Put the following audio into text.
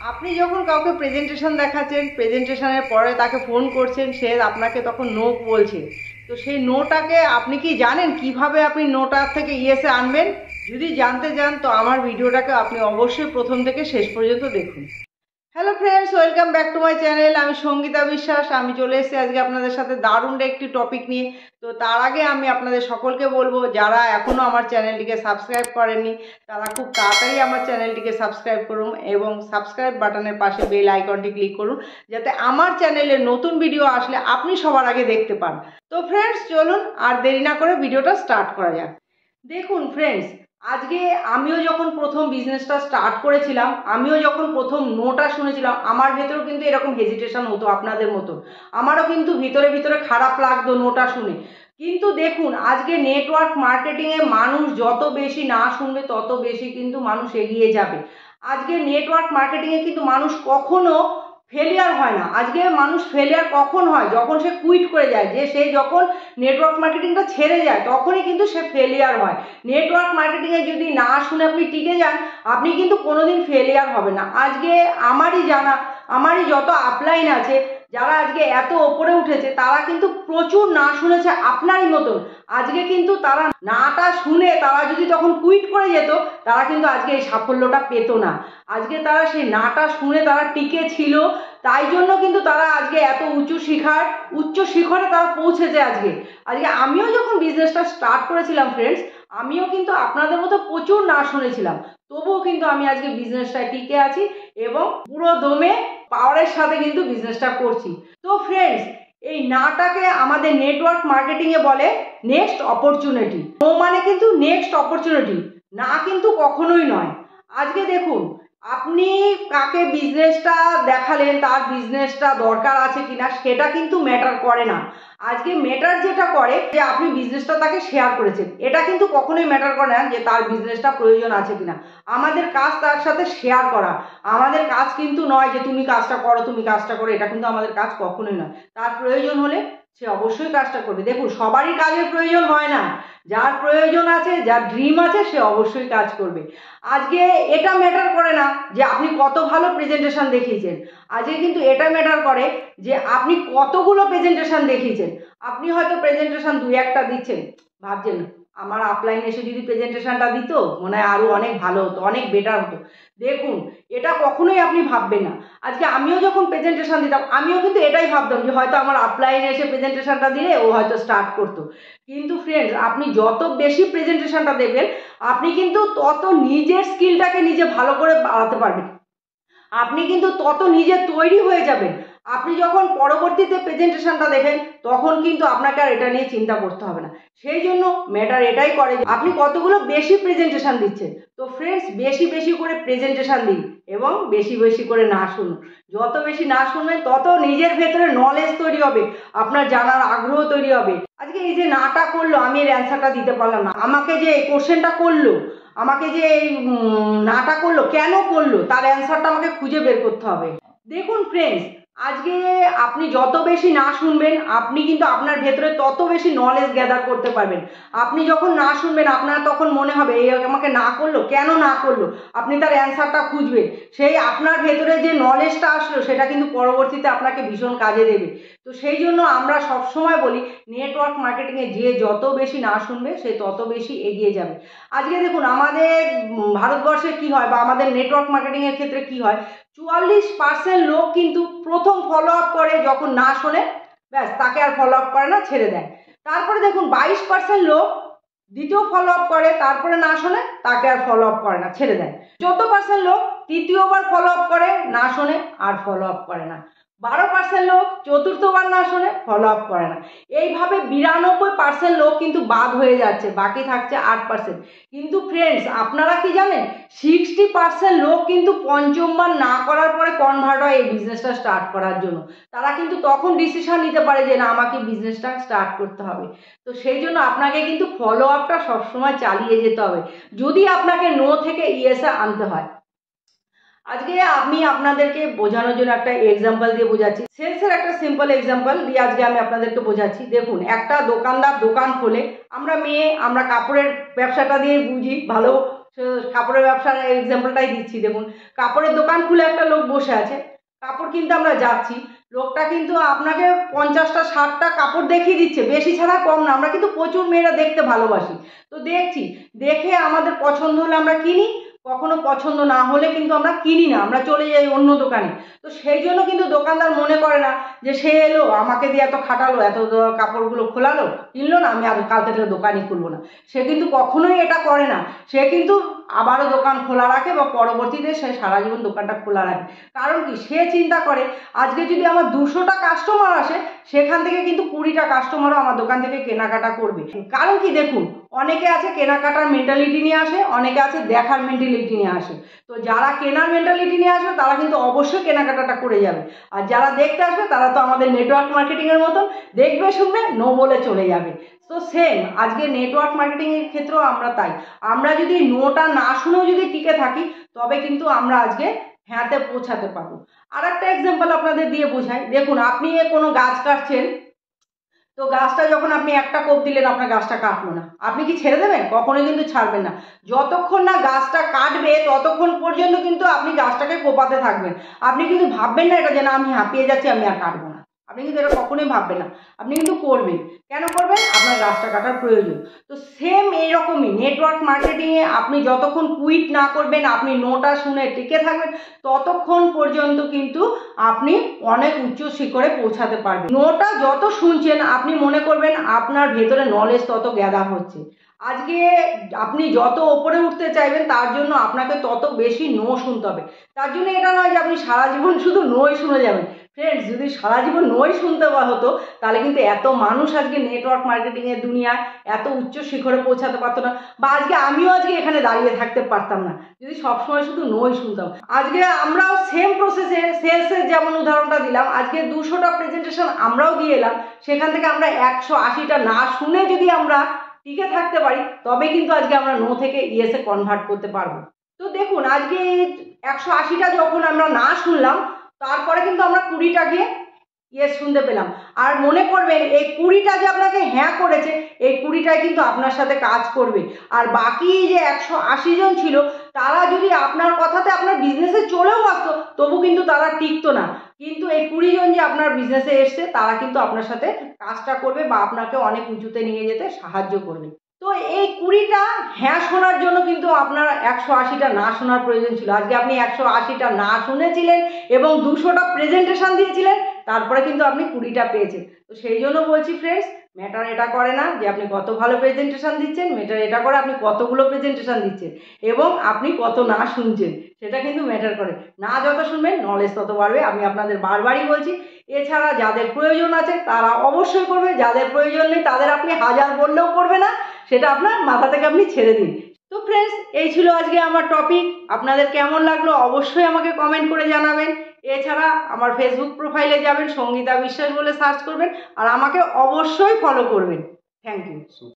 আপনি যখন কাউকে প্রেজেন্টেশন দেখাচ্ছেন, প্রেজেন্টেশনের পরে তাকে ফোন করছেন, সে আপনাকে তখন নো বলছে, তো সেই নোটাকে আপনি কি জানেন কিভাবে আপনি নোটার থেকে ইয়েসে আনবেন? যদি জানতে চান তো আমার ভিডিওটাকে আপনি অবশ্যই প্রথম থেকে শেষ পর্যন্ত দেখুন। Hello friends, welcome back to my channel. আমি সঙ্গীতা বিশ্বাস। আমি চলে এসেছি আজকে আপনাদের সাথে দারুণ একটি টপিক নিয়ে। তো তার আগে আমি আপনাদের সকলকে বলবো, যারা এখনও আমার চ্যানেলটিকে সাবস্ক্রাইব করেননি তারা খুব তাড়াতাড়ি আমার চ্যানেলটিকে সাবস্ক্রাইব করুন এবং সাবস্ক্রাইব বাটনের পাশে বেল আইকনটি ক্লিক করুন, যাতে আমার চ্যানেলে নতুন ভিডিও আসলে আপনি সবার আগে দেখতে পান। তো ফ্রেন্ডস, চলুন আর দেরি না করে ভিডিওটা স্টার্ট করা যাক। দেখুন ফ্রেন্ডস, আজকে আমিও যখন প্রথম বিজনেসটা স্টার্ট করেছিলাম, আমিও যখন প্রথম নোটা শুনেছিলাম, আমার ভেতরেও কিন্তু এরকম হেজিটেশন হতো আপনাদের মতো। আমারও কিন্তু ভিতরে ভিতরে খারাপ লাগতো নোটা শুনে। কিন্তু দেখুন, আজকে নেটওয়ার্ক মার্কেটিংয়ে মানুষ যত বেশি না শুনবে তত বেশি কিন্তু মানুষ এগিয়ে যাবে। আজকে নেটওয়ার্ক মার্কেটিংয়ে কিন্তু মানুষ কখনো ফেলিয়ার হয় না। আজকে মানুষ ফেলিয়ার কখন হয়? যখন সে কুইট করে যায়, যে সে যখন নেটওয়ার্ক মার্কেটিংটা ছেড়ে যায় তখনই কিন্তু সে ফেলিয়ার হয়। নেটওয়ার্ক মার্কেটিংয়ে যদি না শুনে আপনি টিকে যান, আপনি কিন্তু কোনোদিন ফেলিয়ার হবে না। আজকে আমারই জানা, আমারই যত আপলাইন আছে, যারা আজকে এত ওপরে উঠেছে, তারা কিন্তু প্রচুর না শুনেছে আপনারই মতন। আজকে কিন্তু তারা নাটা শুনে তারা যদি তখন কুইট করে যেত, তারা কিন্তু আজকে এই সাফল্যটা পেত না। আজকে তারা সেই নাটা শুনে তারা টিকে ছিল, তাই জন্য কিন্তু তারা আজকে এত উচ্চ শিখরে তারা পৌঁছেছে। আজকে আজকে আমিও যখন বিজনেসটা স্টার্ট করেছিলাম ফ্রেন্ডস, আমিও কিন্তু আপনাদের মতো প্রচুর না শুনেছিলাম, তবুও কিন্তু আমি আজকে বিজনেসটায় টিকে আছি এবং পুরো দমে পাওয়ারের সাথে কিন্তু বিজনেসটা করছি। তো ফ্রেন্ডস, এই নাটাকে আমাদের নেটওয়ার্ক মার্কেটিংয়ে বলে নেক্সট অপরচুনিটি। নো মানে কিন্তু নেক্সট অপরচুনিটি, না কিন্তু কখনোই নয়। আজকে দেখুন, আপনি কাকে বিজনেসটা দেখালেন, তার বিজনেসটা দরকার আছে কিনা সেটা কিন্তু ম্যাটার করে না। আজকে ম্যাটার যেটা করে যে আপনি বিজনেসটা তাকে শেয়ার করেছেন, এটা কিন্তু কখনোই ম্যাটার করে না যে তার বিজনেসটা প্রয়োজন আছে কিনা। আমাদের কাজ তার সাথে শেয়ার করা। আমাদের কাজ কিন্তু নয় যে তুমি কাজটা করো, তুমি কাজটা করো, এটা কিন্তু আমাদের কাজ কখনোই নয়। তার প্রয়োজন হলে সে অবশ্যই কাজটা করবে। দেখুন, সবারই কাজের প্রয়োজন হয় না। যার প্রয়োজন আছে, যার ড্রিম আছে, সে অবশ্যই কাজ করবে। আজকে এটা ম্যাটার করে না যে আপনি কত ভালো প্রেজেন্টেশন দেখিয়েছেন। আজকে কিন্তু এটা ম্যাটার করে যে আপনি কতগুলো প্রেজেন্টেশন দেখিয়েছেন। আপনি হয়তো প্রেজেন্টেশন দুই একটা দিচ্ছেন, ভাবছেন আমার আপলাইন এসে যদি প্রেজেন্টেশনটা দিত, মনে হয় আরও অনেক ভালো হতো, অনেক বেটার হতো। দেখুন, এটা কখনোই আপনি ভাববেন না। আজকে আমিও যখন প্রেজেন্টেশন দিতাম, আমিও কিন্তু এটাই ভাবতাম যে হয়তো আমার আপলাইনে এসে প্রেজেন্টেশনটা দিলে ও হয়তো স্টার্ট করতো। কিন্তু ফ্রেন্ডস, আপনি যত বেশি প্রেজেন্টেশনটা দেবেন, আপনি কিন্তু তত নিজের স্কিলটাকে নিজে ভালো করে বাড়াতে পারবেন। আপনি কিন্তু তত নিজে তৈরি হয়ে যাবেন। আপনি যখন পরবর্তীতে প্রেজেন্টেশনটা দেখেন, তখন কিন্তু আপনাকে আর এটা নিয়ে চিন্তা করতে হবে না। সেই জন্য ম্যাটার এটাই করে যে আপনি কতগুলো বেশি প্রেজেন্টেশন দিচ্ছেন। তো ফ্রেন্ডস, বেশি বেশি করে প্রেজেন্টেশন দিন এবং বেশি বেশি করে না শুনুন। যত বেশি না শুনবেন, তত নিজের ভেতরে নলেজ তৈরি হবে, আপনার জানার আগ্রহ তৈরি হবে। আজকে এই যে নাটা করলো, আমি এর অ্যান্সারটা দিতে পারলাম না, আমাকে যে এই কোশ্চেনটা করলো, আমাকে যে এই নাটা করলো, কেন করলো, তার অ্যান্সারটা আমাকে খুঁজে বের করতে হবে। দেখুন ফ্রেন্ডস, আজকে আপনি যত বেশি না শুনবেন, আপনি কিন্তু আপনার ভেতরে তত বেশি নলেজ গ্যাদার করতে পারবেন। আপনি যখন না শুনবেন, আপনার তখন মনে হবে এই আমাকে না করলো, কেন না করলো, আপনি তার অ্যান্সারটা খুঁজবেন। সেই আপনার ভেতরে যে নলেজটা আসলো, সেটা কিন্তু পরবর্তীতে আপনাকে ভীষণ কাজে দেবে। তো সেই জন্য আমরা সবসময় বলি, নেটওয়ার্ক মার্কেটিংয়ে যে যত বেশি না শুনবে, সে তত বেশি এগিয়ে যাবে। আজকে দেখুন, আমাদের ভারতবর্ষে কি হয় বা আমাদের নেটওয়ার্ক মার্কেটিংয়ের ক্ষেত্রে কি হয়, 44% লোক কিন্তু প্রথম ফলো আপ করে, যখন না শোনে ব্যাস তাকে আর ফলো আপ করে না, ছেড়ে দেয়। তারপরে দেখুন 22% লোক দ্বিতীয় ফলো আপ করে, তারপরে না শোনে, তাকে আর ফলো আপ করে না, ছেড়ে দেয়। 14% লোক তৃতীয়বার ফলো আপ করে, না শোনে, আর ফলো আপ করে না। 12% লোক চতুর্থবার না শোনে, ফলো আপ করে না। এইভাবে 92% লোক কিন্তু বাদ হয়ে যাচ্ছে, বাকি থাকছে 8%। কিন্তু ফ্রেন্ডস, আপনারা কি জানেন, 60% লোক কিন্তু পঞ্চমবার না করার পরে কনভার্ট হয় এই বিজনেসটা স্টার্ট করার জন্য। তারা কিন্তু তখন ডিসিশন নিতে পারে যে না, আমাকে বিজনেসটা স্টার্ট করতে হবে। তো সেই জন্য আপনাকে কিন্তু ফলো আপটা সবসময় চালিয়ে যেতে হবে, যদি আপনাকে নো থেকে ইয়েসে আনতে হয়। আজকে আমি আপনাদেরকে বোঝানোর জন্য একটা এক্সাম্পল দিয়ে বোঝাচ্ছি, সেলসের একটা সিম্পল এক্সাম্পল দিয়ে আজকে আমি আপনাদেরকে বোঝাচ্ছি। দেখুন, একটা দোকানদার দোকান খোলে, আমরা মেয়ে, আমরা কাপড়ের ব্যবসাটা দিয়ে বুঝি ভালো কাপড়ের ব্যবসার এক্সাম্পলটাই দিচ্ছি। দেখুন, কাপড়ের দোকান খুলে একটা লোক বসে আছে, কাপড় কিনতে আমরা যাচ্ছি, লোকটা কিন্তু আপনাকে 50টা 60টা কাপড় দেখিয়ে দিচ্ছে, বেশি ছাড়া কম না। আমরা কিন্তু প্রচুর মেয়েরা দেখতে ভালোবাসি, তো দেখছি, দেখে আমাদের পছন্দ হলে আমরা কিনি, কখনো পছন্দ না হলে কিন্তু আমরা কিনি না, আমরা চলে যাই অন্য দোকানে। তো সেই জন্য কিন্তু দোকানদার মনে করে না যে সে এলো আমাকে দিয়ে এত খাটালো, এত কাপড়গুলো খোলালো, কিনলো না, আমি আর কালকে থেকে দোকানই খুলবো না। সে কিন্তু কখনোই এটা করে না। সে কিন্তু আবারও দোকান খোলা রাখে বা পরবর্তীতে সে সারা জীবন দোকানটা খোলা রাখে। কারণ কি, সে চিন্তা করে আজকে যদি আমার 200টা কাস্টমার আসে, সেখান থেকে কিন্তু 20টা কাস্টমারও আমার দোকান থেকে কেনাকাটা করবে। কারণ কি, দেখুন, অনেকে আছে কেনাকাটার মেন্টালিটি নিয়ে আসে, অনেকে আছে দেখার মেন্টালিটি নিয়ে আসে। তো যারা কেনার মেন্টালিটি নিয়ে আসবে তারা কিন্তু অবশ্যই কেনাকাটাটা করে যাবে, আর যারা দেখতে আসবে তারা তো আমাদের নেটওয়ার্ক মার্কেটিংয়ের মতন দেখবে, শুনবে, নো বলে চলে যাবে। তো সেম আজকে নেটওয়ার্ক মার্কেটিংয়ের ক্ষেত্রেও আমরা তাই। আমরা যদি নোটা না শুনেও যদি টিকে থাকি, তবে কিন্তু আমরা আজকে হ্যাঁতে পৌঁছাতে পারবো। আর একটা এক্সাম্পল আপনাদের দিয়ে বোঝাই। দেখুন, আপনি কোনো গাছ কাটছেন, তো গাছটা যখন আপনি একটা কোপ দিলেন, আপনার গাছটা কাটলো না, আপনি কি ছেড়ে দেবেন? কখনোই কিন্তু ছাড়বেন না। যতক্ষণ না গাছটা কাটবে ততক্ষণ পর্যন্ত কিন্তু আপনি গাছটাকে কোপাতে থাকবেন। আপনি কিন্তু ভাববেন না এটা যে না আমি হাঁপিয়ে যাচ্ছি, আমি আর কাটবো না। আপনি কিন্তু এটা কখনোই ভাববেন না, আপনি কিন্তু করবেন। কেন করবেন? আপনার গাছটা কাটার প্রয়োজন। তো সেম এইরকমই নেটওয়ার্ক মার্কেটিংয়ে আপনি যতক্ষণ কুইট না করবেন, আপনি নোটা শুনে টিকে থাকবেন, ততক্ষণ পর্যন্ত কিন্তু আপনি অনেক উচ্চ শিখরে পৌঁছাতে পারবেন। নোটা যত শুনছেন আপনি মনে করবেন আপনার ভেতরে নলেজ তত গ্যাদার হচ্ছে। আজকে আপনি যত ওপরে উঠতে চাইবেন তার জন্য আপনাকে তত বেশি নো শুনতে হবে। তার জন্য এটা নয় যে আপনি সারা জীবন শুধু নোই শুনে যাবেন। ফ্রেন্ডস, যদি সারা জীবন নোই শুনতে হতো, তাহলে কিন্তু এত মানুষ আজকে নেটওয়ার্ক মার্কেটিংয়ের দুনিয়ায় এত উচ্চ শিখরে পৌঁছাতে পারতো না, বা আমিও আজকে এখানে দাঁড়িয়ে থাকতে পারতাম না, যদি সবসময় শুধু নোই শুনতাম। আজকে আমরাও সেম প্রসেসে সেলসের যেমন উদাহরণটা দিলাম, আজকে 200টা প্রেজেন্টেশন আমরাও দিয়ে এলাম, সেখান থেকে আমরা 180টা না শুনে যদি আমরা টিকে থাকতে পারি, তবে কিন্তু আজকে আমরা নো থেকে ইয়েসে কনভার্ট করতে পারবো। তো দেখুন, আজকে 180টা যখন আমরা না শুনলাম, তারপরে কিন্তু আমরা 20টা গিয়ে ইয়েস শুনতে পেলাম। আর মনে করবেন এই 20টা যে আপনাকে হ্যাঁ করেছে, এই 20টাই কিন্তু আপনার সাথে কাজ করবে। আর বাকি যে 180 জন ছিল, তারা যদি আপনার কথাতে আপনার বিজনেসে চলেও আসতো, তবু কিন্তু তারা টিকতো না। কিন্তু এই 20 জন যে আপনার বিজনেসে এসছে, তারা কিন্তু আপনার সাথে কাজটা করবে বা আপনাকে অনেক উঁচুতে নিয়ে যেতে সাহায্য করবে। তো এই 20টা হ্যাঁ শোনার জন্য কিন্তু আপনার 180টা না শোনার প্রয়োজন ছিল। আজকে আপনি 180টা না শুনেছিলেন এবং 200টা প্রেজেন্টেশন দিয়েছিলেন, তারপরে কিন্তু আপনি 20টা পেয়েছেন। তো সেই জন্য বলছি ফ্রেন্ডস, ম্যাটার এটা করে না যে আপনি কত ভালো প্রেজেন্টেশন দিচ্ছেন, ম্যাটার এটা করে আপনি কতগুলো প্রেজেন্টেশন দিচ্ছেন এবং আপনি কত না শুনছেন, সেটা কিন্তু ম্যাটার করে। না যত শুনবেন নলেজ তত বাড়বে, আমি আপনাদের বারবারই বলছি। এছাড়া যাদের প্রয়োজন আছে তারা অবশ্যই করবে, যাদের প্রয়োজন নেই তাদের আপনি হাজার বললেও করবে না, সেটা আপনার মাথা থেকে আপনি ছেড়ে দিন। তো ফ্রেন্ডস, এই ছিল আজকে আমার টপিক। আপনাদের কেমন লাগলো অবশ্যই আমাকে কমেন্ট করে জানাবেন। এছাড়া আমার ফেসবুক প্রোফাইলে যাবেন, সঙ্গীতা বিশ্বাস বলে সার্চ করবেন, আর আমাকে অবশ্যই ফলো করবেন। Thank you.